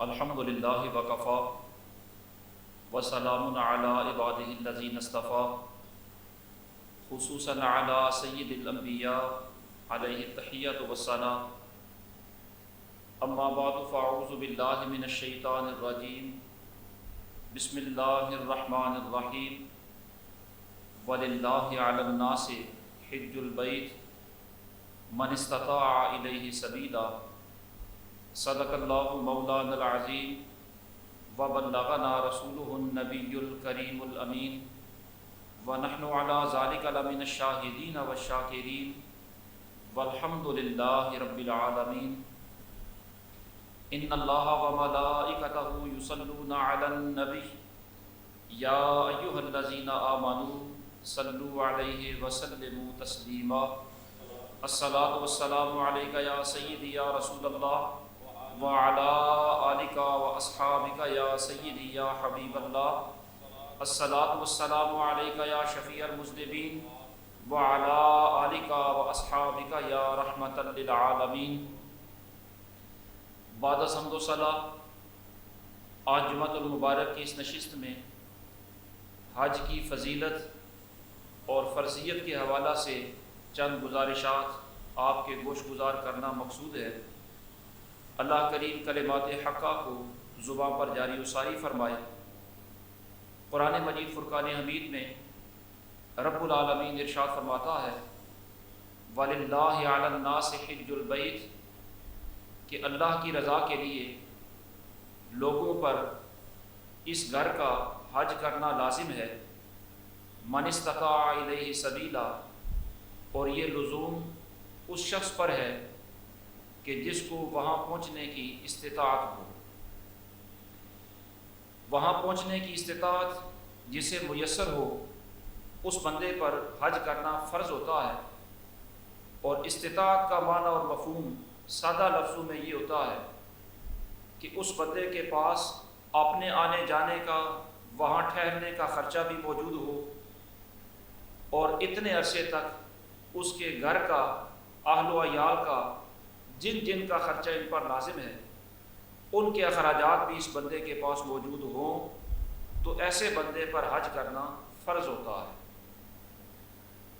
الحمد للہ وکفا وسلام علی عبادہ الذین اصطفیٰ خصوصاً علی سید الانبیاء علیہ التحیۃ والثناء اما بعد فاعوذ باللہ من الشیطان الرجیم بسم اللہ الرحمن الرحیم وللہ علی الناس حج البیت من استطاع الیہ سبیلا صدق اللہ مولانا العظیم وبلغنا رسولہ النبی الکریم الامین ونحن علی ذلک لمن الشاہدین والشاکرین والحمد للہ رب العالمین ان اللہ وملائکتہ یصلون علی النبی یا ایہا الذین آمنوا صلوا علیہ وسلموا تسلیما الصلاۃ والسلام علیک یا سیدی یا رسول اللہ وعلی آلک واصحابک یا سیدی یا حبیب اللہ الصلاۃ والسلام علیک یا شفیع المذنبین وعلی آلک واصحابک یا رحمۃ للعالمین۔ بعد از حمد و ثنا، آج جمعۃ المبارک کی اس نشست میں حج کی فضیلت اور فرضیت کے حوالہ سے چند گزارشات آپ کے گوش گزار کرنا مقصود ہے۔ اللہ کریم کلمات حقہ کو زبان پر جاری و ساری فرمائے۔ قرآن مجید فرقان حمید میں رب العالمین ارشاد فرماتا ہے وَلِلَّهِ عَلَى النَّاسِ حِجُّ الْبَيْتِ کہ اللہ کی رضا کے لیے لوگوں پر اس گھر کا حج کرنا لازم ہے۔ من استطاع الیہ سبیلا، اور یہ لزوم اس شخص پر ہے کہ جس کو وہاں پہنچنے کی استطاعت ہو۔ وہاں پہنچنے کی استطاعت جسے میسر ہو اس بندے پر حج کرنا فرض ہوتا ہے۔ اور استطاعت کا معنی اور مفہوم سادہ لفظوں میں یہ ہوتا ہے کہ اس بندے کے پاس اپنے آنے جانے کا، وہاں ٹھہرنے کا خرچہ بھی موجود ہو، اور اتنے عرصے تک اس کے گھر کا، اہل و عیال کا، جن جن کا خرچہ ان پر لازم ہے، ان کے اخراجات بھی اس بندے کے پاس موجود ہوں تو ایسے بندے پر حج کرنا فرض ہوتا ہے۔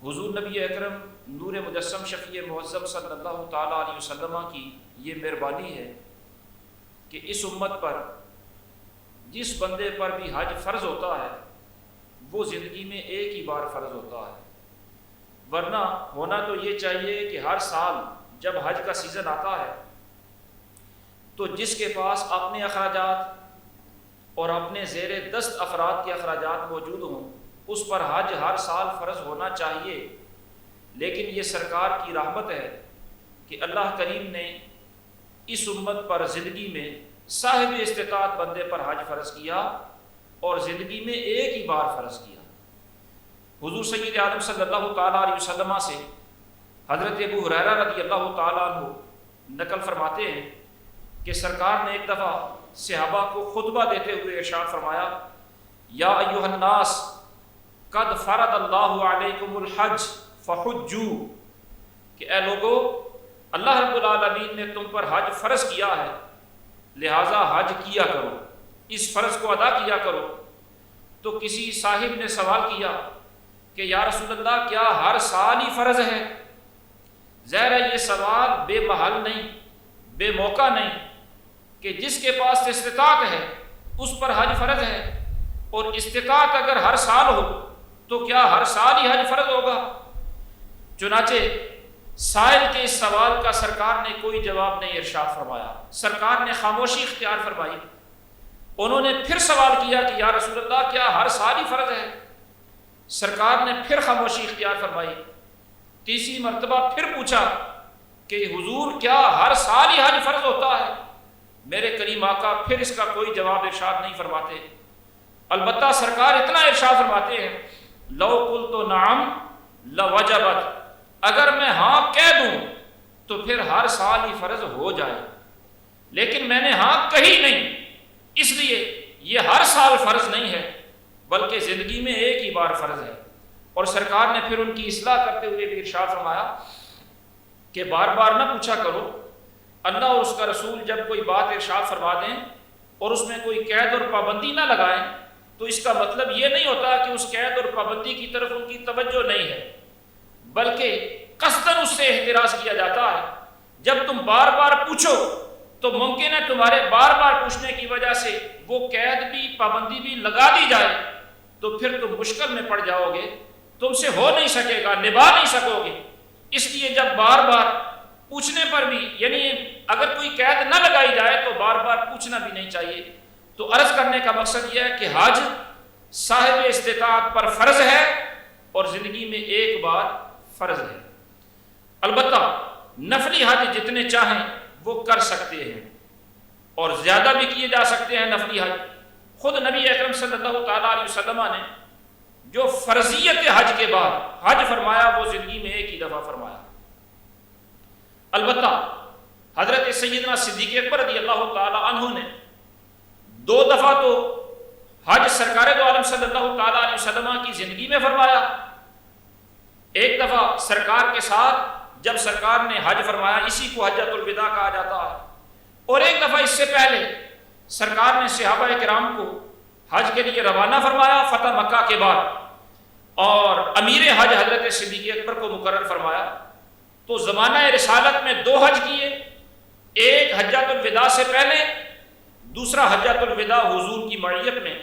حضور نبی اکرم نور مجسم شفیع معظم صلی اللہ تعالیٰ علیہ وسلم کی یہ مہربانی ہے کہ اس امت پر جس بندے پر بھی حج فرض ہوتا ہے وہ زندگی میں ایک ہی بار فرض ہوتا ہے، ورنہ ہونا تو یہ چاہیے کہ ہر سال جب حج کا سیزن آتا ہے تو جس کے پاس اپنے اخراجات اور اپنے زیر دست افراد کے اخراجات موجود ہوں اس پر حج ہر سال فرض ہونا چاہیے۔ لیکن یہ سرکار کی رحمت ہے کہ اللہ کریم نے اس امت پر زندگی میں صاحب استطاعت بندے پر حج فرض کیا، اور زندگی میں ایک ہی بار فرض کیا۔ حضور سید عالم صلی اللہ تعالیٰ علیہ وسلم سے حضرت ابو ہریرہ رضی اللہ تعالیٰ عنہ نقل فرماتے ہیں کہ سرکار نے ایک دفعہ صحابہ کو خطبہ دیتے ہوئے ارشاد فرمایا یا ایھا الناس قد فرض اللہ علیکم الحج فحجوا، کہ اے لوگو، اللہ رب العالمین نے تم پر حج فرض کیا ہے، لہٰذا حج کیا کرو، اس فرض کو ادا کیا کرو۔ تو کسی صاحب نے سوال کیا کہ یا رسول اللہ، کیا ہر سال ہی فرض ہے؟ ظاہر ہے یہ سوال بے محل نہیں، بے موقع نہیں کہ جس کے پاس استطاعت ہے اس پر حج فرض ہے، اور استطاعت اگر ہر سال ہو تو کیا ہر سال ہی حج فرض ہوگا؟ چنانچہ سائل کے اس سوال کا سرکار نے کوئی جواب نہیں ارشاد فرمایا، سرکار نے خاموشی اختیار فرمائی۔ انہوں نے پھر سوال کیا کہ یا رسول اللہ، کیا ہر سال ہی فرض ہے؟ سرکار نے پھر خاموشی اختیار فرمائی۔ تیسری مرتبہ پھر پوچھا کہ حضور، کیا ہر سال ہی حج فرض ہوتا ہے؟ میرے کریم آقا پھر اس کا کوئی جواب ارشاد نہیں فرماتے، البتہ سرکار اتنا ارشاد فرماتے ہیں لو قلت نعم لوجبت، اگر میں ہاں کہہ دوں تو پھر ہر سال ہی فرض ہو جائے، لیکن میں نے ہاں کہی نہیں، اس لیے یہ ہر سال فرض نہیں ہے بلکہ زندگی میں ایک ہی بار فرض ہے۔ اور سرکار نے پھر ان کی اصلاح کرتے ہوئے بھی ارشاد فرمایا کہ بار بار نہ پوچھا کرو، اللہ اور اس کا رسول جب کوئی بات ارشاد فرما دیں اور اس میں کوئی قید اور پابندی نہ لگائیں تو اس کا مطلب یہ نہیں ہوتا کہ اس قید اور پابندی کی طرف ان کی توجہ نہیں ہے، بلکہ قصداً اس سے احتراز کیا جاتا ہے۔ جب تم بار بار پوچھو تو ممکن ہے تمہارے بار بار پوچھنے کی وجہ سے وہ قید بھی پابندی بھی لگا دی جائے تو پھر تم مشکل میں پڑ جاؤ گے، تم سے ہو نہیں سکے گا، نبھا نہیں سکو گے۔ اس لیے جب بار بار پوچھنے پر بھی، یعنی اگر کوئی قید نہ لگائی جائے تو بار بار پوچھنا بھی نہیں چاہیے۔ تو عرض کرنے کا مقصد یہ ہے کہ حج صاحب استطاعت پر فرض ہے اور زندگی میں ایک بار فرض ہے۔ البتہ نفلی حج جتنے چاہیں وہ کر سکتے ہیں اور زیادہ بھی کیے جا سکتے ہیں نفلی حج۔ خود نبی اکرم صلی اللہ تعالیٰ علیہ وسلم نے جو فرضیت حج کے بعد حج فرمایا وہ زندگی میں ایک ہی دفعہ فرمایا۔ البتہ حضرت سیدنا صدیق اکبر رضی اللہ تعالیٰ عنہ نے 2 دفعہ تو حج سرکار دو عالم صلی اللہ تعالیٰ علیہ وسلم کی زندگی میں فرمایا۔ ایک دفعہ سرکار کے ساتھ جب سرکار نے حج فرمایا، اسی کو حجۃ الوداع کہا جاتا ہے، اور ایک دفعہ اس سے پہلے سرکار نے صحابہ کرام کو حج کے لیے روانہ فرمایا فتح مکہ کے بعد، اور امیر حج حضرت صدیق اکبر کو مقرر فرمایا۔ تو زمانہ رسالت میں 2 حج کیے، ایک حجۃ الوداع سے پہلے، دوسرا حجۃ الوداع حضور کی معیت میں،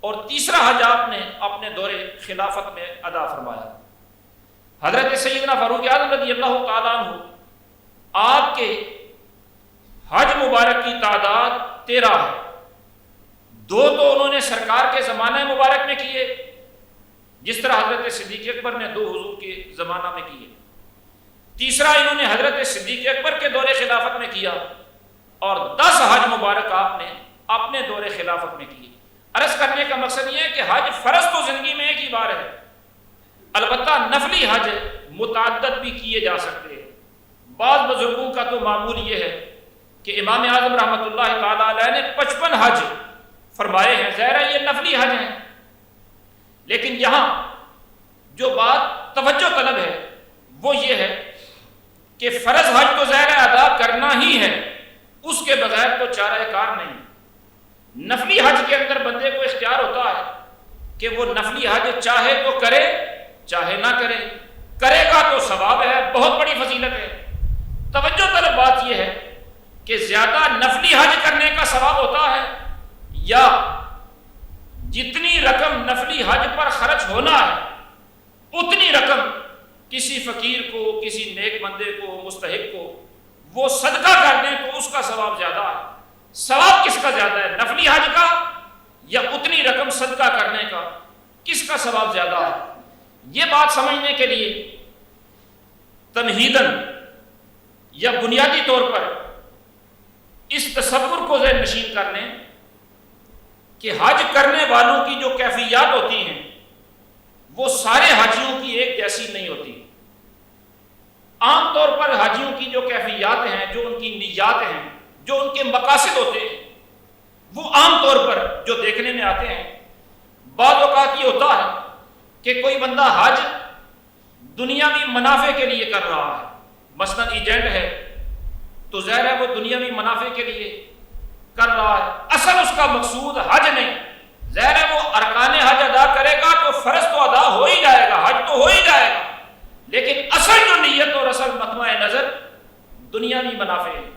اور تیسرا حج آپ نے اپنے دور خلافت میں ادا فرمایا۔ حضرت سیدنا فاروق اعظم رضی اللہ تعالیٰ عنہ آپ کے حج مبارک کی تعداد 13 ہے۔ 2 تو انہوں نے سرکار کے زمانہ مبارک میں کیے، جس طرح حضرت صدیق اکبر نے 2 حضور کے زمانہ میں کیے، تیسرا انہوں نے حضرت صدیق اکبر کے دور خلافت میں کیا، اور 10 حج مبارک آپ نے اپنے دور خلافت میں کیے۔ عرض کرنے کا مقصد یہ ہے کہ حج فرض تو زندگی میں ایک ہی بار ہے، البتہ نفلی حج متعدد بھی کیے جا سکتے ہیں۔ بعض بزرگوں کا تو معمول یہ ہے کہ امام اعظم رحمۃ اللہ تعالیٰ علیہ نے 55 حج فرمائے ہیں، ظاہر ہے یہ نفلی حج ہیں، لیکن یہاں جو بات توجہ طلب ہے وہ یہ ہے کہ فرض حج تو ظاہر ادا کرنا ہی ہے، اس کے بغیر تو چارہ کار نہیں۔ نفلی حج کے اندر بندے کو اختیار ہوتا ہے کہ وہ نفلی حج چاہے تو کرے چاہے نہ کرے، کرے گا تو ثواب ہے، بہت بڑی فضیلت ہے۔ توجہ طلب بات یہ ہے کہ زیادہ نفلی حج کرنے کا ثواب ہوتا ہے یا جتنی رقم نفلی حج پر خرچ ہونا ہے اتنی رقم کسی فقیر کو، کسی نیک بندے کو، مستحق کو وہ صدقہ کر دیں تو اس کا ثواب زیادہ ہے۔ ثواب کس کا زیادہ ہے، نفلی حج کا یا اتنی رقم صدقہ کرنے کا، کس کا ثواب زیادہ ہے؟ یہ بات سمجھنے کے لیے تمہیداً یا بنیادی طور پر اس تصور کو ذہن نشین کر لیں کہ حج کرنے والوں کی جو کیفیات ہوتی ہیں وہ سارے حاجیوں کی ایک جیسی نہیں ہوتی۔ عام طور پر حاجیوں کی جو کیفیات ہیں، جو ان کی نیات ہیں، جو ان کے مقاصد ہوتے ہیں، وہ عام طور پر جو دیکھنے میں آتے ہیں، بعض اوقات یہ ہوتا ہے کہ کوئی بندہ حج دنیاوی منافع کے لیے کر رہا ہے، مثلا ایجنٹ ہے تو ظاہر ہے وہ دنیاوی منافع کے لیے کر رہا ہے، اصل اس کا مقصود حج نہیں۔ ظاہر ہے وہ ارکان حج ادا کرے گا تو فرض تو ادا ہو ہی جائے گا، حج تو ہو ہی جائے گا، لیکن اصل جو نیت اور اصل مطمع نظر دنیاوی منافع ہے۔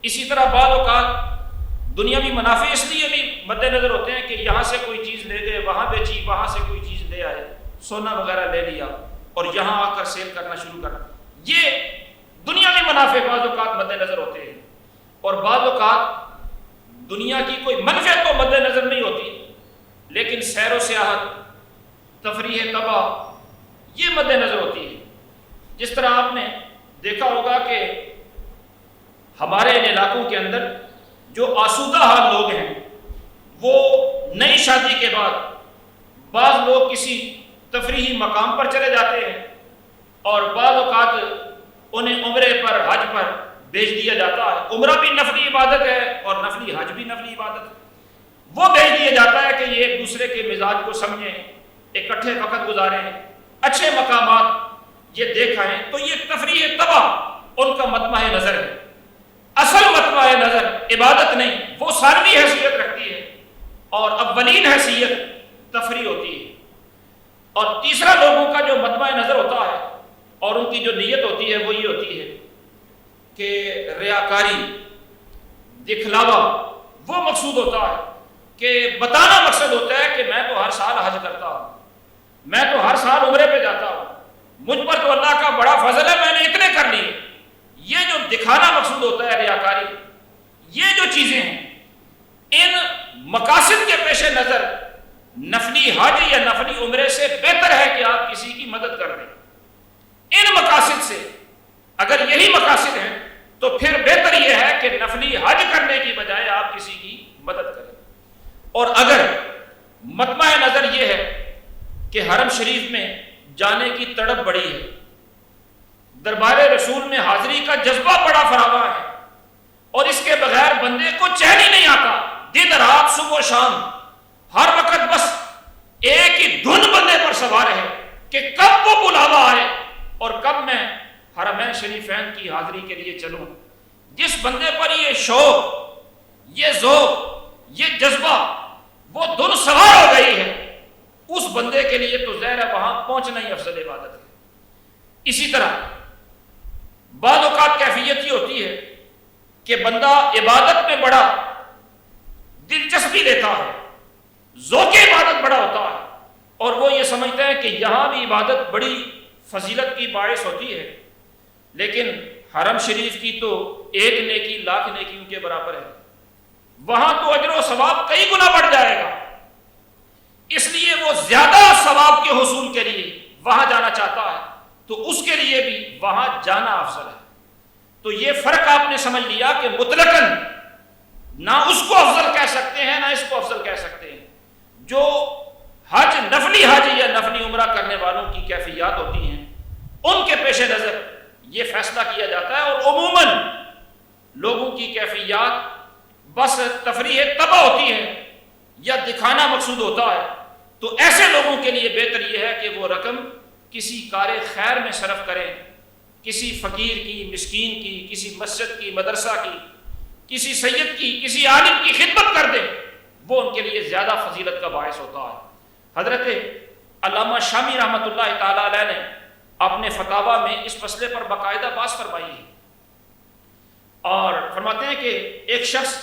اسی طرح بعض اوقات دنیاوی منافع اس لیے بھی مد نظر ہوتے ہیں کہ یہاں سے کوئی چیز لے گئے، وہاں بیچی، وہاں سے کوئی چیز لے آئے، سونا وغیرہ لے لیا اور یہاں آ کر سیل کرنا شروع کرنا، یہ دنیاوی منافع بعض اوقات مد نظر ہوتے ہیں، اور بعض اوقات دنیا کی کوئی منفعت تو مد نظر نہیں ہوتی لیکن سیر و سیاحت، تفریح تباہ یہ مد نظر ہوتی ہے۔ جس طرح آپ نے دیکھا ہوگا کہ ہمارے ان علاقوں کے اندر جو آسودہ حال لوگ ہیں وہ نئی شادی کے بعد بعض لوگ کسی تفریحی مقام پر چلے جاتے ہیں اور بعض اوقات انہیں عمرے پر، حج پر بھیج دیا جاتا ہے۔ عمرہ بھی نفلی عبادت ہے اور نفلی حج بھی نفلی عبادت ہے، وہ بھیج دیا جاتا ہے کہ یہ ایک دوسرے کے مزاج کو سمجھیں، اکٹھے وقت گزاریں، اچھے مقامات یہ دیکھائیں، تو یہ تفریح تباہ ان کا مطمع نظر ہے۔ اصل مطمع نظر عبادت نہیں، وہ ثانوی حیثیت اولین حیثیت تفریح ہوتی ہے، اور تیسرا لوگوں کا جو مطمع نظر ہوتا ہے اور ان کی جو نیت ہوتی ہے وہ یہ ہوتی ہے کہ ریاکاری، دکھلاوا وہ مقصود ہوتا ہے، کہ بتانا مقصد ہوتا ہے کہ میں تو ہر سال حج کرتا ہوں، میں تو ہر سال عمرے پہ جاتا ہوں، مجھ پر تو اللہ کا بڑا فضل ہے، میں نے اتنے کر لیے۔ یہ جو دکھانا مقصود ہوتا ہے، ریاکاری، یہ جو چیزیں ہیں، ان مقاصد کے پیش نظر نفلی حج یا نفلی عمرے سے بہتر ہے کہ آپ کسی کی مدد کر دیں۔ ان مقاصد سے اگر یہی مقاصد ہیں تو پھر بہتر یہ ہے کہ نفلی حج کرنے کی بجائے آپ کسی کی مدد کریں۔ اور اگر مطمع نظر یہ ہے کہ حرم شریف میں جانے کی تڑپ بڑی ہے، دربار رسول میں حاضری کا جذبہ بڑا فراواں ہے، اور اس کے بغیر بندے کو چین ہی نہیں آتا، دن رات صبح و شام ہر وقت بس ایک ہی دھن بندے پر سوار ہے کہ کب وہ بلاوا آئے اور کب میں حرمین شریفین کی حاضری کے لیے چلوں۔ جس بندے پر یہ شوق، یہ ذوق، یہ جذبہ، وہ دھن سوار ہو گئی ہے، اس بندے کے لیے تو ظاہر ہے وہاں پہنچنا ہی افضل عبادت ہے۔ اسی طرح بعض اوقات کیفیت یہ ہوتی ہے کہ بندہ عبادت میں بڑا دلچسپی لیتا ہے، ذوق عبادت بڑا ہوتا ہے، اور وہ یہ سمجھتا ہے کہ یہاں بھی عبادت بڑی فضیلت کی باعث ہوتی ہے، لیکن حرم شریف کی تو ایک نیکی لاکھ نیکیوں کے برابر ہے، وہاں تو اجر و ثواب کئی گنا بڑھ جائے گا، اس لیے وہ زیادہ ثواب کے حصول کے لیے وہاں جانا چاہتا ہے، تو اس کے لیے بھی وہاں جانا افضل ہے۔ تو یہ فرق آپ نے سمجھ لیا کہ مطلقاً نہ اس کو افضل کہہ سکتے ہیں نہ اس کو افضل کہہ سکتے ہیں۔ جو حج، نفلی حج یا نفلی عمرہ کرنے والوں کی کیفیات ہوتی ہیں، ان کے پیش نظر یہ فیصلہ کیا جاتا ہے، اور عموماً لوگوں کی کیفیات بس تفریح طبع ہوتی ہے یا دکھانا مقصود ہوتا ہے، تو ایسے لوگوں کے لیے بہتر یہ ہے کہ وہ رقم کسی کار خیر میں صرف کریں، کسی فقیر کی، مسکین کی، کسی مسجد کی، مدرسہ کی، کسی سید کی، کسی عالم کی خدمت کر دیں، وہ ان کے لیے زیادہ فضیلت کا باعث ہوتا ہے۔ حضرت علامہ شامی رحمۃ اللہ تعالی علیہ نے اپنے فتاویٰ میں اس مسئلے پر باقاعدہ بحث فرمائی ہے، اور فرماتے ہیں کہ ایک شخص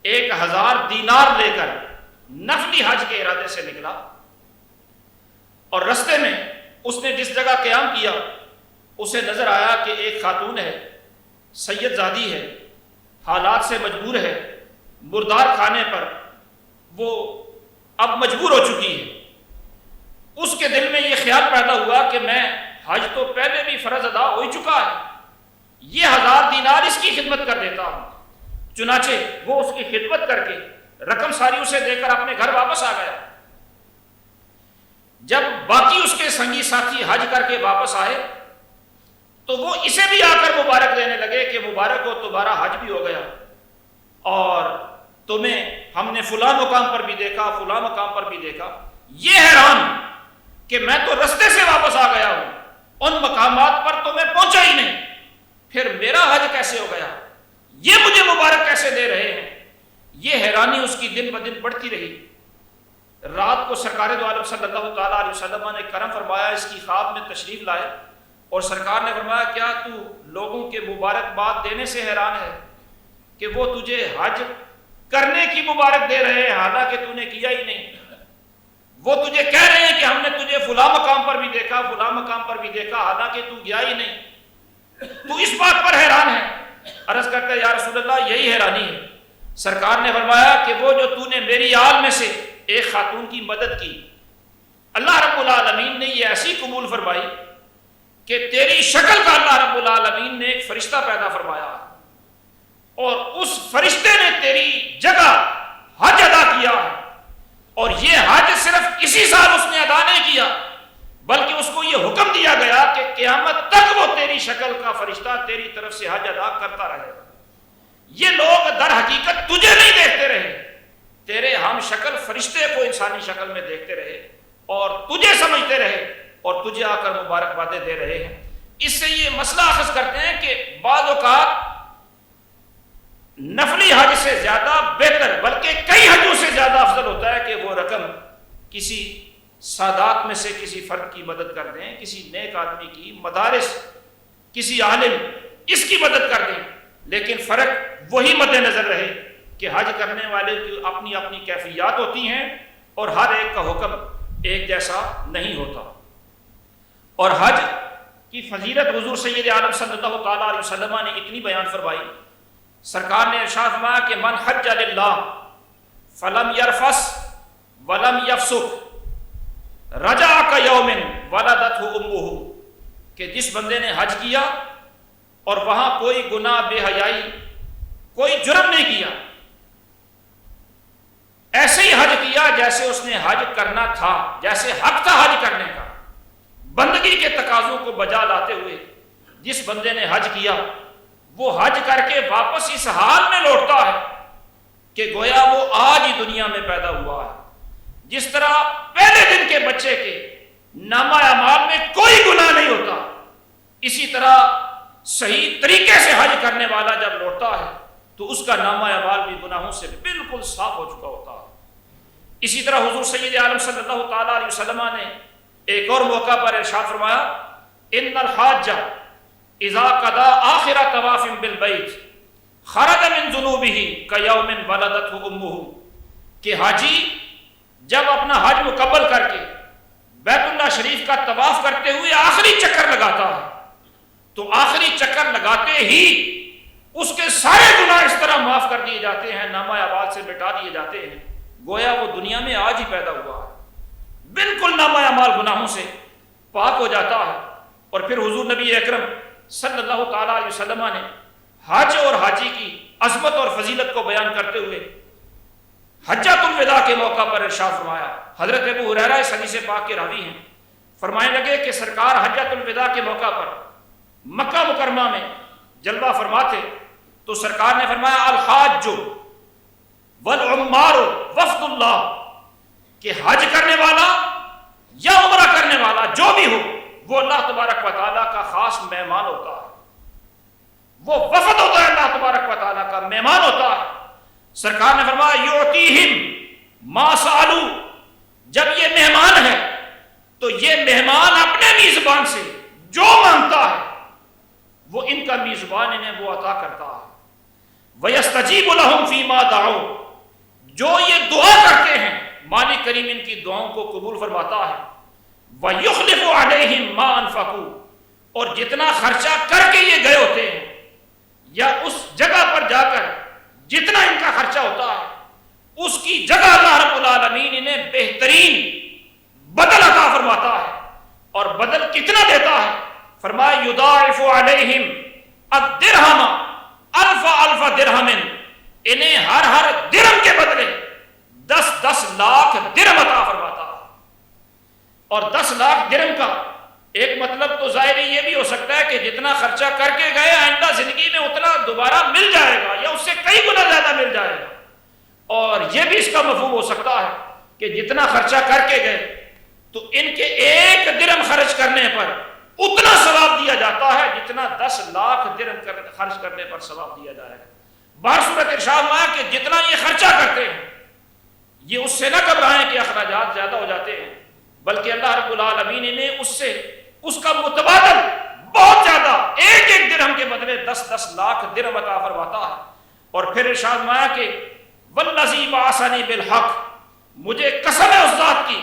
1000 دینار لے کر نفلی حج کے ارادے سے نکلا، اور رستے میں اس نے جس جگہ قیام کیا اسے نظر آیا کہ ایک خاتون ہے، سید زادی ہے، حالات سے مجبور ہے، مردار کھانے پر وہ اب مجبور ہو چکی ہے۔ اس کے دل میں یہ خیال پیدا ہوا کہ میں حج تو پہلے بھی فرض ادا ہو ہی چکا ہے، یہ 1000 دینار اس کی خدمت کر دیتا ہوں۔ چنانچہ وہ اس کی خدمت کر کے رقم ساری اسے دے کر اپنے گھر واپس آ گیا۔ جب باقی اس کے سنگی ساتھی حج کر کے واپس آئے تو وہ اسے بھی آ کر مبارک دینے لگے کہ مبارک ہو، تمہارا حج بھی ہو گیا، اور تمہیں ہم نے فلاں مقام پر بھی دیکھا، فلاں مقام پر بھی دیکھا۔ یہ حیران کہ میں تو رستے سے واپس آ گیا ہوں، ان مقامات پر تو میں پہنچا ہی نہیں، پھر میرا حج کیسے ہو گیا، یہ مجھے مبارک کیسے دے رہے ہیں؟ یہ حیرانی اس کی دن بدن بڑھتی رہی۔ رات کو سرکار دو عالم صلی اللہ تعالیٰ علیہ وسلم نے کرم فرمایا، اس کی خواب میں تشریف لائے، اور سرکار نے فرمایا کیا تو لوگوں کے مبارکباد دینے سے حیران ہے کہ وہ تجھے حج کرنے کی مبارک دے رہے ہیں حالانکہ تو نے کیا ہی نہیں؟ وہ تجھے کہہ رہے ہیں کہ ہم نے تجھے فلاں مقام پر بھی دیکھا، فلاں مقام پر بھی دیکھا، حالانکہ تو گیا ہی نہیں، تو اس بات پر حیران ہے؟ عرض کرتا ہے یا رسول اللہ یہی حیرانی ہے۔ سرکار نے فرمایا کہ وہ جو تو نے میری آل میں سے ایک خاتون کی مدد کی، اللہ رب العالمین نے یہ ایسی قبول فرمائی کہ تیری شکل کا اللہ رب العالمین نے ایک فرشتہ پیدا فرمایا، اور اس فرشتے نے تیری جگہ حج ادا کیا ہے، اور یہ حج صرف اسی سال اس نے ادا نہیں کیا بلکہ اس کو یہ حکم دیا گیا کہ قیامت تک وہ تیری شکل کا فرشتہ تیری طرف سے حج ادا کرتا رہے۔ یہ لوگ در حقیقت تجھے نہیں دیکھتے رہے، تیرے ہم شکل فرشتے کو انسانی شکل میں دیکھتے رہے اور تجھے سمجھتے رہے اور تجھے آ کر مبارکبادیں دے رہے ہیں۔ اس سے یہ مسئلہ اخذ کرتے ہیں کہ بعض اوقات نفلی حج سے زیادہ بہتر بلکہ کئی حجوں سے زیادہ افضل ہوتا ہے کہ وہ کسی سادات میں سے کسی فرد کی مدد کر دیں، کسی نیک آدمی کی، مدارس، کسی عالم، اس کی مدد کر دیں، لیکن فرق وہی مد نظر رہے کہ حج کرنے والے کی اپنی اپنی کیفیات ہوتی ہیں اور ہر ایک کا حکم ایک جیسا نہیں ہوتا۔ اور حج کی فضیلت حضور سید عالم صلی اللہ تعالیٰ علیہ وسلم نے اتنی بیان فرمائی، سرکار نے ارشاد فرمایا کہ من حج للہ فلم یرفس ولم یفسق رجع کیوم ولدتہ امہ، کہ جس بندے نے حج کیا اور وہاں کوئی گناہ، بے حیائی، کوئی جرم نہیں کیا، ایسے ہی حج کیا جیسے اس نے حج کرنا تھا، جیسے حق تھا حج کرنے کا، بندگی کے تقاضوں کو بجا لاتے ہوئے جس بندے نے حج کیا وہ حج کر کے واپس اس حال میں لوٹتا ہے کہ گویا وہ آج ہی دنیا میں پیدا ہوا ہے۔ جس طرح پہلے دن کے بچے کے نامہ اعمال میں کوئی گناہ نہیں ہوتا، اسی طرح صحیح طریقے سے حج کرنے والا جب لوٹتا ہے تو اس کا نامہ اعمال بھی گناہوں سے بالکل صاف ہو چکا ہوتا ہے۔ اسی طرح حضور سید عالم صلی اللہ تعالیٰ علیہ وسلم نے ایک اور موقع پر ارشاد فرمایا، ان الحاج اذا قضى آخر طواف بالبیت خرج من ذنوبہ کیوم ولدتہ امہ، کہ حاجی جب اپنا حج مکمل کر کے بیت اللہ شریف کا طواف کرتے ہوئے آخری چکر لگاتا ہے تو آخری چکر لگاتے ہی اس کے سارے گناہ اس طرح معاف کر دیے جاتے ہیں، نامہ اعمال سے مٹا دیے جاتے ہیں، گویا وہ دنیا میں آج ہی پیدا ہوا ہے، بالکل نامہ اعمال گناہوں سے پاک ہو جاتا ہے۔ اور پھر حضور نبی اکرم صلی اللہ تعالیٰ علیہ وسلم نے حج اور حاجی کی عظمت اور فضیلت کو بیان کرتے ہوئے حجۃ الوداع کے موقع پر ارشاد فرمایا، حضرت ابو ہریرہ اس حدیث پاک کے راوی ہیں، فرمانے لگے کہ سرکار حجۃ الوداع کے موقع پر مکہ مکرمہ میں جلوہ فرماتے تو سرکار نے فرمایا الحاج والعمار وفد اللہ، کہ حج کرنے والا یا عمرہ کرنے والا جو بھی ہو وہ اللہ تبارک و تعالیٰ کا خاص مہمان ہوتا ہے، وہ وفد ہوتا ہے، اللہ تبارک و تعالیٰ کا مہمان ہوتا ہے۔ سرکار نے فرمایا یعطیہم ما سألوا، جب یہ مہمان ہے تو یہ مہمان اپنے میزبان سے جو مانگتا ہے وہ ان کا میزبان انہیں وہ عطا کرتا ہے۔ وَيَسْتَجِيبُ لَهُمْ فِي مَا دَعُوا، جو یہ دعا کرتے ہیں مالک کریم ان کی دعاؤں کو قبول فرماتا ہے۔ وَيُخْلِفُ عَلَيْهِمْ مَا أَنفَقُوا، اور جتنا خرچہ کر کے یہ گئے ہوتے ہیں یا اس جگہ پر جا کر جتنا ان کا خرچہ ہوتا ہے اس کی جگہ اللہ رب العالمین انہیں بہترین بدل عطا فرماتا ہے۔ اور بدل کتنا دیتا ہے؟ فرمایا یضاعف علیہم الدرہم الف الف درہم، انہیں ہر درہم کے بدلے 10 لاکھ درہم عطا فرماتا ہے۔ اور 10 لاکھ درہم کا ایک مطلب تو ظاہر یہ بھی ہو سکتا ہے کہ جتنا خرچہ کر کے گئے آئندہ زندگی میں اتنا دوبارہ مل جائے گا یا اس سے کئی گنا زیادہ مل جائے گا، اور یہ بھی اس کا مفہوم ہو سکتا ہے کہ جتنا خرچہ کر کے گئے تو ان کے ایک درہم خرچ کرنے پر اتنا ثواب دیا جاتا ہے جتنا 10 لاکھ درہم خرچ کرنے پر ثواب دیا جائے گا۔ بہر صورت ارشاد ہوا کہ جتنا یہ خرچہ کرتے ہیں یہ اس سے نہ گھبرائیں کہ اخراجات زیادہ ہو جاتے ہیں، بلکہ اللہ رب العالمین نے اس کا متبادل بہت زیادہ ایک درہم کے بدلے 10 لاکھ درہم عطا فرماتا ہے۔ اور پھر ارشاد فرمایا کہ والذی بعثنی بالحق، مجھے قسم ہے اس ذات کی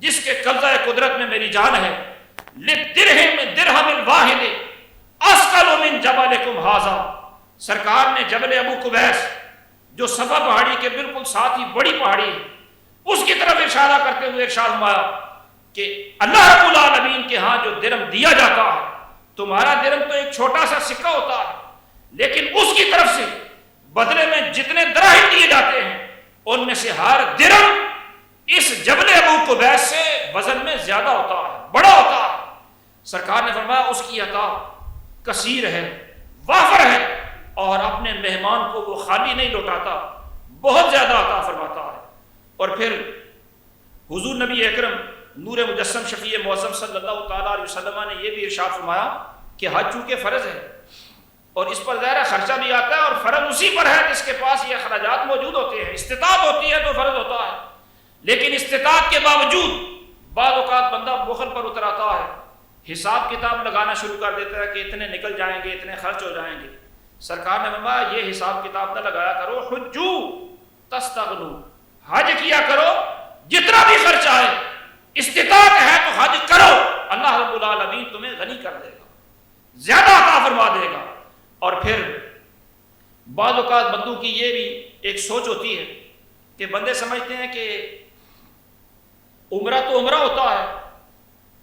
جس کے قبضہ قدرت میں میری جان ہے، للدرہم الواحد اثقل من جبلکم ھذا، سرکار نے جبل ابو قبیس جو صفا پہاڑی کے بالکل ساتھ ہی بڑی پہاڑی ہے اس کی طرف اشارہ کرتے ہوئے ارشاد فرمایا کہ اللہ رب العالمین کے ہاں جو درہم دیا جاتا ہے، تمہارا درہم تو ایک چھوٹا سا سکہ ہوتا ہے لیکن اس کی طرف سے بدلے میں جتنے دراہم دیے جاتے ہیں ان میں سے ہر درہم اس جبل ابو قبیس سے وزن میں زیادہ ہوتا ہے، بڑا ہوتا ہے۔ سرکار نے فرمایا اس کی عطا کثیر ہے، وافر ہے، اور اپنے مہمان کو وہ خالی نہیں لوٹاتا، بہت زیادہ عطا فرماتا ہے۔ اور پھر حضور نبی اکرم نور مجسم شفیع معظم صلی اللہ تعالیٰ علیہ وسلم نے یہ بھی ارشاد فرمایا کہ حج چونکہ فرض ہے اور اس پر ظاہر خرچہ بھی آتا ہے اور فرض اسی پر ہے جس کے پاس یہ اخراجات موجود ہوتے ہیں، استطاعت ہوتی ہے تو فرض ہوتا ہے، لیکن استطاعت کے باوجود بعض اوقات بندہ بخل پر اتر آتا ہے، حساب کتاب لگانا شروع کر دیتا ہے کہ اتنے نکل جائیں گے، اتنے خرچ ہو جائیں گے۔ سرکار نے فرمایا یہ حساب کتاب نہ لگایا کرو، حجو تستغنو، حج کیا کرو، جتنا بھی خرچ آئے استطاعت ہے تو حج کرو، اللہ رب العالمین تمہیں غنی کر دے گا، زیادہ عطا فرما دے گا۔ اور پھر بعض اوقات بندوں کی یہ بھی ایک سوچ ہوتی ہے کہ بندے سمجھتے ہیں کہ عمرہ تو عمرہ ہوتا ہے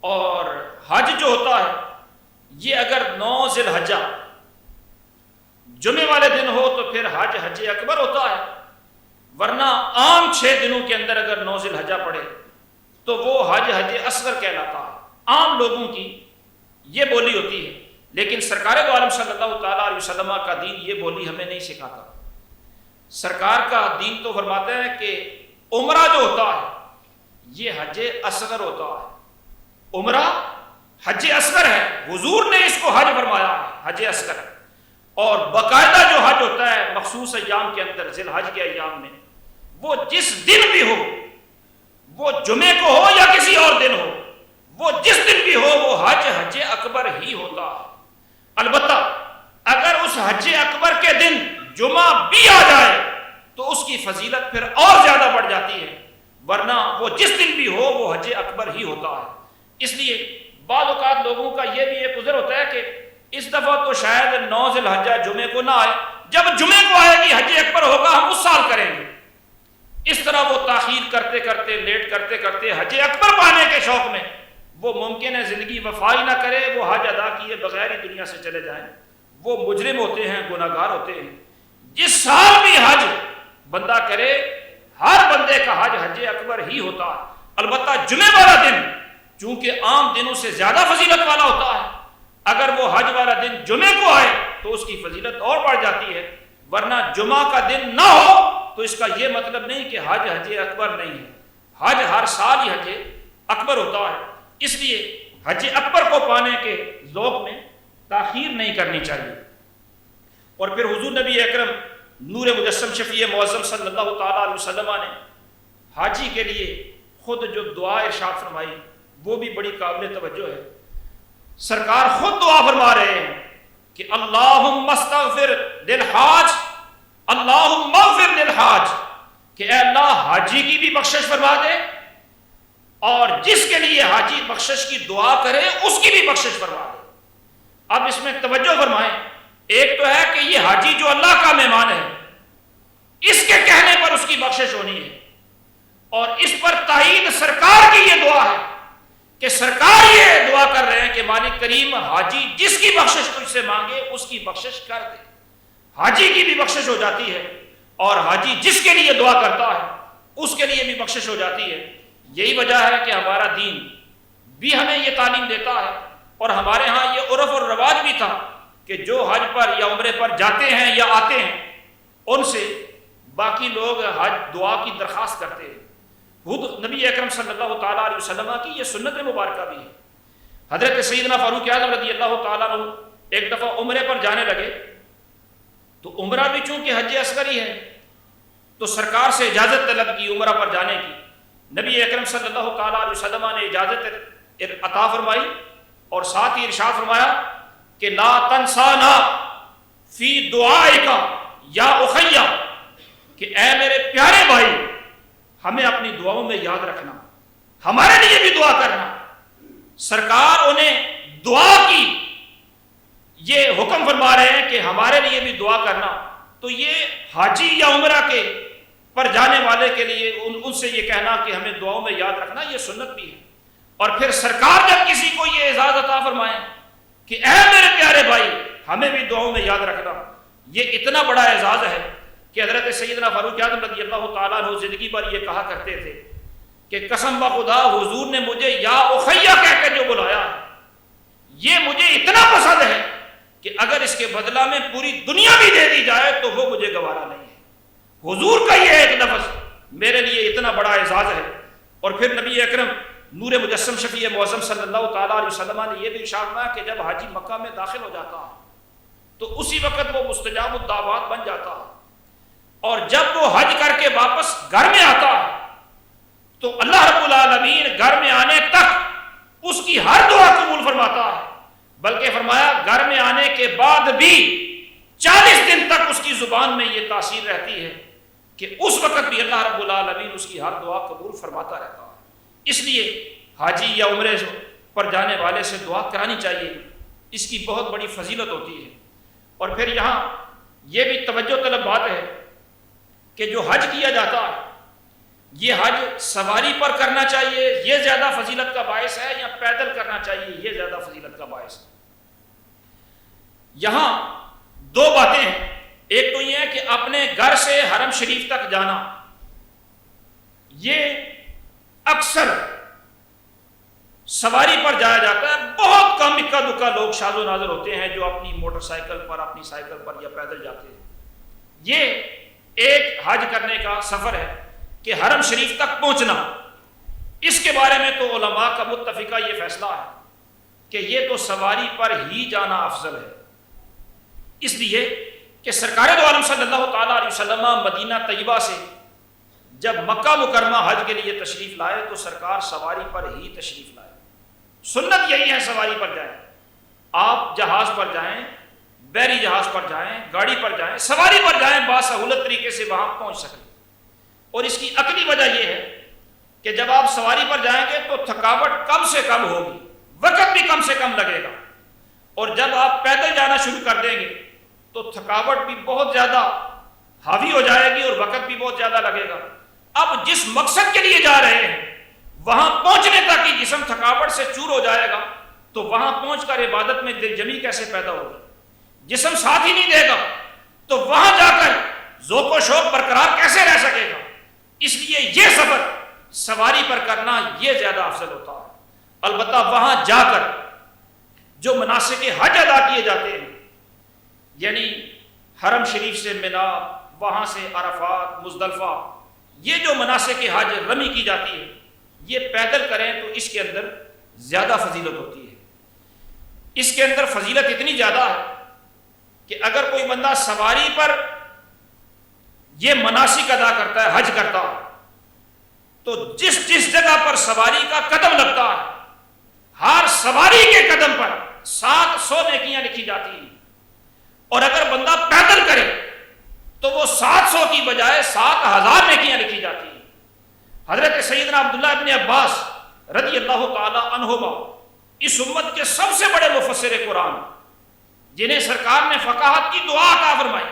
اور حج جو ہوتا ہے یہ اگر 9 ذی الحجہ جمعے والے دن ہو تو پھر حج اکبر ہوتا ہے، ورنہ عام 6 دنوں کے اندر اگر 9 ذی الحجہ پڑے تو وہ حج اصغر کہلاتا ہے۔ عام لوگوں کی یہ بولی ہوتی ہے، لیکن سرکار دو عالم صلی اللہ تعالیٰ علیہ وسلم کا دین یہ بولی ہمیں نہیں سکھاتا۔ سرکار کا دین تو فرماتا ہے کہ عمرہ جو ہوتا ہے یہ حج اصغر ہوتا ہے، عمرہ حج اصغر ہے، حضور نے اس کو حج فرمایا ہے، حج اصغر۔ اور باقاعدہ جو حج ہوتا ہے مخصوص ایام کے اندر، ذی الحج کے ایام میں، وہ جس دن بھی ہو، وہ جمعے کو ہو یا کسی اور دن ہو، وہ جس دن بھی ہو وہ حج اکبر ہی ہوتا ہے۔ البتہ اگر اس حج اکبر کے دن جمعہ بھی آ جائے تو اس کی فضیلت پھر اور زیادہ بڑھ جاتی ہے، ورنہ وہ جس دن بھی ہو وہ حج اکبر ہی ہوتا ہے۔ اس لیے بعض اوقات لوگوں کا یہ بھی ایک عذر ہوتا ہے کہ اس دفعہ تو شاید 9 ذی الحجہ جمعے کو نہ آئے، جب جمعے کو آئے گی حج اکبر ہوگا ہم اس سال کریں گے۔ اس طرح وہ تاخیر کرتے کرتے، لیٹ کرتے کرتے حج اکبر پانے کے شوق میں وہ ممکن ہے زندگی وفائی نہ کرے، وہ حج ادا کیے بغیر ہی دنیا سے چلے جائیں۔ وہ مجرم ہوتے ہیں، گناہگار ہوتے ہیں۔ جس سال بھی حج بندہ کرے، ہر بندے کا حج اکبر ہی ہوتا ہے۔ البتہ جمعے والا دن چونکہ عام دنوں سے زیادہ فضیلت والا ہوتا ہے، اگر وہ حج والا دن جمعے کو آئے تو اس کی فضیلت اور بڑھ جاتی ہے، ورنہ جمعہ کا دن نہ ہو تو اس کا یہ مطلب نہیں کہ حج اکبر نہیں ہے۔ حج ہر سال ہی حج اکبر ہوتا ہے، اس لیے حج اکبر کو پانے کے ذوق میں تاخیر نہیں کرنی چاہیے۔ اور پھر حضور نبی اکرم نور مجسم شفیع معظم صلی اللہ تعالیٰ علیہ وسلم نے حاجی کے لیے خود جو دعا ارشاد فرمائی وہ بھی بڑی قابل توجہ ہے۔ سرکار خود دعا فرما رہے ہیں کہ اللہم استغفر للحاج، اللہم اغفر للحاج، کہ اے اللہ حاجی کی بھی بخشش فرما دے اور جس کے لیے حاجی بخشش کی دعا کرے اس کی بھی بخشش فرما دے۔ اب اس میں توجہ فرمائیں، ایک تو ہے کہ یہ حاجی جو اللہ کا مہمان ہے اس کے کہنے پر اس کی بخشش ہونی ہے، اور اس پر تائید سرکار کی یہ دعا ہے کہ سرکار یہ دعا کر رہے ہیں کہ مالک کریم حاجی جس کی بخشش تجھ سے مانگے اس کی بخشش کر دے۔ حاجی کی بھی بخشش ہو جاتی ہے اور حاجی جس کے لیے دعا کرتا ہے اس کے لیے بھی بخشش ہو جاتی ہے۔ یہی وجہ ہے کہ ہمارا دین بھی ہمیں یہ تعلیم دیتا ہے، اور ہمارے ہاں یہ عرف اور رواج بھی تھا کہ جو حج پر یا عمرے پر جاتے ہیں یا آتے ہیں ان سے باقی لوگ حج دعا کی درخواست کرتے ہیں۔ خود نبی اکرم صلی اللہ تعالیٰ علیہ وسلم کی یہ سنت مبارکہ بھی ہے۔ حضرت سیدنا فاروق اعظم رضی اللہ تعالیٰ عنہ ایک دفعہ عمرے پر جانے لگے، تو عمرہ بھی چونکہ حج اصغر ہی ہے تو سرکار سے اجازت طلب کی عمرہ پر جانے کی۔ نبی اکرم صلی اللہ تعالیٰ علیہ وسلم نے اجازت عطا فرمائی اور ساتھ ہی ارشاد فرمایا کہ لا تنسانا فی دعائک یا اخی، کہ اے میرے پیارے بھائی ہمیں اپنی دعاؤں میں یاد رکھنا، ہمارے لیے بھی دعا کرنا۔ سرکار انہیں دعا کی یہ حکم فرما رہے ہیں کہ ہمارے لیے بھی دعا کرنا، تو یہ حاجی یا عمرہ کے پر جانے والے کے لیے ان سے یہ کہنا کہ ہمیں دعاؤں میں یاد رکھنا یہ سنت بھی ہے۔ اور پھر سرکار جب کسی کو یہ اعزاز عطا فرمائیں کہ اے میرے پیارے بھائی ہمیں بھی دعاؤں میں یاد رکھنا، یہ اتنا بڑا اعزاز ہے کہ حضرت سیدنا فاروق اعظم رضی اللہ تعالیٰ عنہ زندگی پر یہ کہا کرتے تھے کہ قسم بخدا حضور نے مجھے یا اخیہ کہہ کے جو بلایا ہے یہ مجھے اتنا پسند ہے کہ اگر اس کے بدلہ میں پوری دنیا بھی دے دی جائے تو وہ مجھے گوارا نہیں ہے۔ حضور کا یہ ایک لفظ میرے لیے اتنا بڑا اعزاز ہے۔ اور پھر نبی اکرم نور مجسم شفیع معظم صلی اللہ تعالیٰ علیہ وسلم نے یہ بھی ارشاد فرمایا کہ جب حاجی مکہ میں داخل ہو جاتا ہے تو اسی وقت وہ مستجاب الدعوات بن جاتا ہے، اور جب وہ حج کر کے واپس گھر میں آتا ہے کی ہر دعا قبول فرماتا ہے، بلکہ فرمایا گھر میں آنے کے بعد بھی 40 دن تک اس کی زبان میں یہ تاثیر رہتی ہے کہ اس وقت بھی اللہ رب العالمین اس کی ہر دعا قبول فرماتا رہتا ہے۔ اس لیے حاجی یا عمرے پر جانے والے سے دعا کرانی چاہیے، اس کی بہت بڑی فضیلت ہوتی ہے۔ اور پھر یہاں یہ بھی توجہ طلب بات ہے کہ جو حج کیا جاتا ہے یہ حج سواری پر کرنا چاہیے، یہ زیادہ فضیلت کا باعث ہے، یا پیدل کرنا چاہیے، یہ زیادہ فضیلت کا باعث ہے۔ یہاں دو باتیں ہیں، ایک تو یہ ہے کہ اپنے گھر سے حرم شریف تک جانا، یہ اکثر سواری پر جایا جاتا ہے، بہت کم اکا دکا لوگ شاذ و نادر ہوتے ہیں جو اپنی موٹر سائیکل پر، اپنی سائیکل پر یا پیدل جاتے ہیں۔ یہ ایک حج کرنے کا سفر ہے کہ حرم شریف تک پہنچنا، اس کے بارے میں تو علماء کا متفقہ یہ فیصلہ ہے کہ یہ تو سواری پر ہی جانا افضل ہے، اس لیے کہ سرکار دو عالم صلی اللہ تعالیٰ علیہ وسلم مدینہ طیبہ سے جب مکہ مکرمہ حج کے لیے تشریف لائے تو سرکار سواری پر ہی تشریف لائے۔ سنت یہی ہے سواری پر جائیں، آپ جہاز پر جائیں، بحری جہاز پر جائیں، گاڑی پر جائیں، سواری پر جائیں، باسہولت طریقے سے وہاں پہنچ سکیں۔ اور اس کی عقلی وجہ یہ ہے کہ جب آپ سواری پر جائیں گے تو تھکاوٹ کم سے کم ہوگی، وقت بھی کم سے کم لگے گا، اور جب آپ پیدل جانا شروع کر دیں گے تو تھکاوٹ بھی بہت زیادہ حاوی ہو جائے گی اور وقت بھی بہت زیادہ لگے گا۔ اب جس مقصد کے لیے جا رہے ہیں وہاں پہنچنے تک ہی جسم تھکاوٹ سے چور ہو جائے گا، تو وہاں پہنچ کر عبادت میں دل جمی کیسے پیدا ہوگی؟ جسم ساتھ ہی نہیں دے گا تو وہاں جا کر ذوق و شوق برقرار کیسے رہ سکے گا؟ اس لیے یہ سفر سواری پر کرنا یہ زیادہ افضل ہوتا ہے۔ البتہ وہاں جا کر جو مناسک حج ادا کیے جاتے ہیں، یعنی حرم شریف سے منا، وہاں سے عرفات، مزدلفہ، یہ جو مناسک حج رمی کی جاتی ہے یہ پیدل کریں تو اس کے اندر زیادہ فضیلت ہوتی ہے۔ اس کے اندر فضیلت اتنی زیادہ ہے کہ اگر کوئی بندہ سواری پر یہ مناسک ادا کرتا ہے، حج کرتا ہے، تو جس جس جگہ پر سواری کا قدم لگتا ہے ہر سواری کے قدم پر 700 نیکیاں لکھی جاتی ہیں، اور اگر بندہ پیدل کرے تو وہ 700 کی بجائے 7000 نیکیاں لکھی جاتی ہیں۔ حضرت سیدنا عبداللہ ابن عباس رضی اللہ تعالی عنہما اس امت کے سب سے بڑے مفسر قرآن، جنہیں سرکار نے فقاہت کی دعا عطا فرمائی،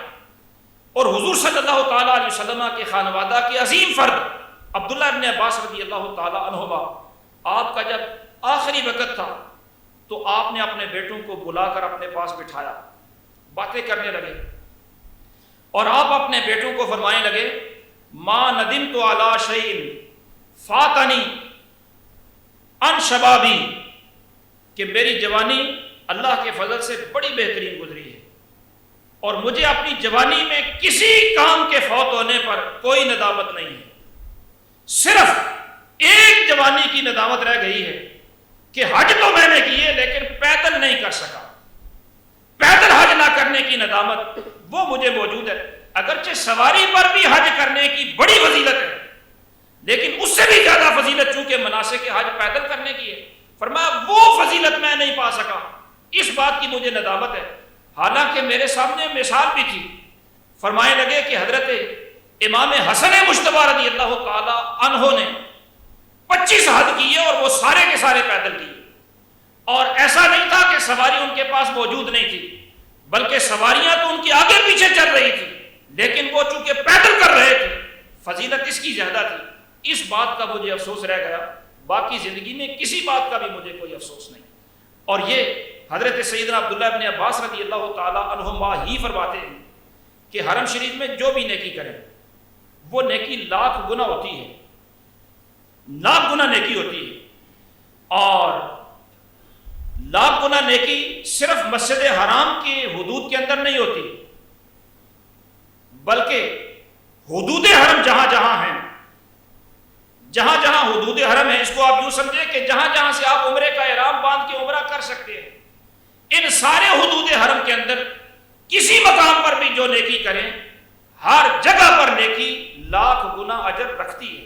اور حضور صلی اللہ تعالی علیہ وسلم کے خانوادہ کے عظیم فرد عبداللہ ابن عباس رضی اللہ تعالی عنہما، آپ کا جب آخری وقت تھا تو آپ نے اپنے بیٹوں کو بلا کر اپنے پاس بٹھایا، باتیں کرنے لگے، اور آپ اپنے بیٹوں کو فرمانے لگے ما ندمت علی شیء فاتنی ان شبابی، کہ میری جوانی اللہ کے فضل سے بڑی بہترین گزری ہے، اور مجھے اپنی جوانی میں کسی کام کے فوت ہونے پر کوئی ندامت نہیں ہے، صرف ایک جوانی کی ندامت رہ گئی ہے کہ حج تو میں نے کیے لیکن پیدل نہیں کر سکا، پیدل حج نہ کرنے کی ندامت وہ مجھے موجود ہے۔ اگرچہ سواری پر بھی حج کرنے کی بڑی فضیلت ہے، لیکن اس سے بھی زیادہ فضیلت چونکہ مناسک حج پیدل کرنے کی ہے، فرمایا وہ فضیلت میں نہیں پا سکا، اس بات کی مجھے ندامت ہے، حالانکہ میرے سامنے مثال بھی تھی۔ فرمانے لگے کہ حضرت امام حسن مجتبی رضی اللہ تعالی عنہ نے 25 حج کیے اور وہ سارے کے سارے پیدل کیے، اور ایسا نہیں تھا کہ سواری ان کے پاس موجود نہیں تھی، بلکہ سواریاں تو ان کی آگے پیچھے چل رہی تھی، لیکن وہ چونکہ پیدل کر رہے تھے، فضیلت اس کی زیادہ تھی۔ اس بات کا مجھے افسوس رہ گیا، باقی زندگی میں کسی بات کا بھی مجھے کوئی افسوس نہیں۔ اور یہ حضرت سیدنا عبداللہ ابن عباس رضی اللہ تعالی عنہما ہی فرماتے ہیں کہ حرم شریف میں جو بھی نیکی کریں وہ نیکی 1,00,000 گنا ہوتی ہے، 1,00,000 گنا نیکی ہوتی ہے، اور 1,00,000 گنا نیکی صرف مسجد حرام کے حدود کے اندر نہیں ہوتی، بلکہ حدود حرم جہاں جہاں ہیں، جہاں جہاں حدود حرم ہے، اس کو آپ یوں سمجھیں کہ جہاں جہاں سے آپ عمرے کا احرام باندھ کے عمرہ کر سکتے ہیں، ان سارے حدود حرم کے اندر کسی مقام پر بھی جو نیکی کریں ہر جگہ پر نیکی 1,00,000 گنا اجر رکھتی ہے،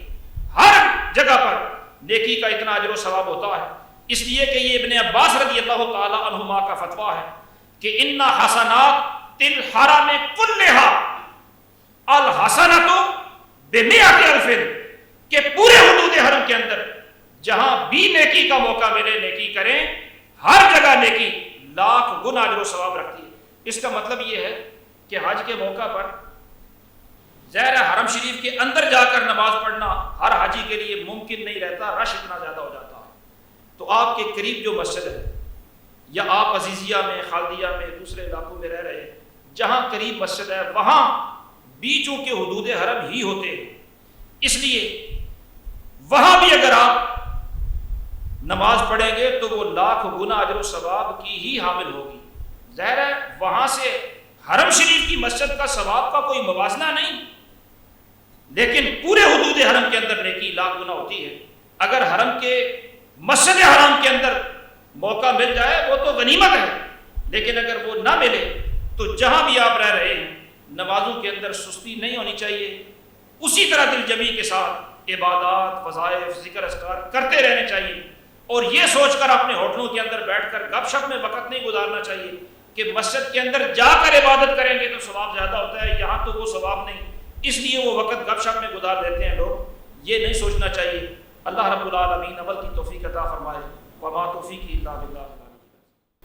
ہر جگہ پر نیکی کا اتنا اجر و ثواب ہوتا ہے اس لیے کہ یہ ابن عباس رضی اللہ تعالی عنہما کا فتویٰ ہے کہ ان حسنات الحرم کلھا الحسنۃ بمئۃ الف، کہ پورے حدود حرم کے اندر جہاں بھی نیکی کا موقع ملے نیکی کریں، ہر جگہ نیکی لاکھ گنا اجر و ثواب رکھتی ہے۔ اس کا مطلب یہ ہے کہ حج کے موقع پر ظاہر حرم شریف کے اندر جا کر نماز پڑھنا ہر حاجی کے لیے ممکن نہیں رہتا، رش اتنا زیادہ ہو جاتا ہے۔ تو آپ کے قریب جو مسجد ہے، یا آپ عزیزیہ میں، خالدیہ میں، دوسرے علاقوں میں رہ رہے ہیں، جہاں قریب مسجد ہے وہاں بیچوں کے حدود حرم ہی ہوتے ہیں، اس لیے وہاں بھی اگر آپ نماز پڑھیں گے تو وہ لاکھ گنا اجر و ثواب کی ہی حامل ہوگی۔ ظاہر ہے وہاں سے حرم شریف کی مسجد کا ثواب کا کوئی موازنہ نہیں، لیکن پورے حدود حرم کے اندر نیکی لاکھ گنا ہوتی ہے۔ اگر حرم کے مسجد حرام کے اندر موقع مل جائے وہ تو غنیمت ہے، لیکن اگر وہ نہ ملے تو جہاں بھی آپ رہ رہے ہیں نمازوں کے اندر سستی نہیں ہونی چاہیے، اسی طرح دل جمی کے ساتھ عبادات، وظائف، ذکر اذکار کرتے رہنے چاہیے، اور یہ سوچ کر اپنے ہوٹلوں کے اندر بیٹھ کر گپ شپ میں وقت نہیں گزارنا چاہیے کہ مسجد کے اندر جا کر عبادت کریں گے تو ثواب زیادہ ہوتا ہے، یہاں تو وہ ثواب نہیں، اس لیے وہ وقت گپ شپ میں گزار دیتے ہیں لوگ۔ یہ نہیں سوچنا چاہیے۔ اللہ رب العالمین عمل کی توفیق عطا فرمائے۔ وما توفیقی الا باللہ۔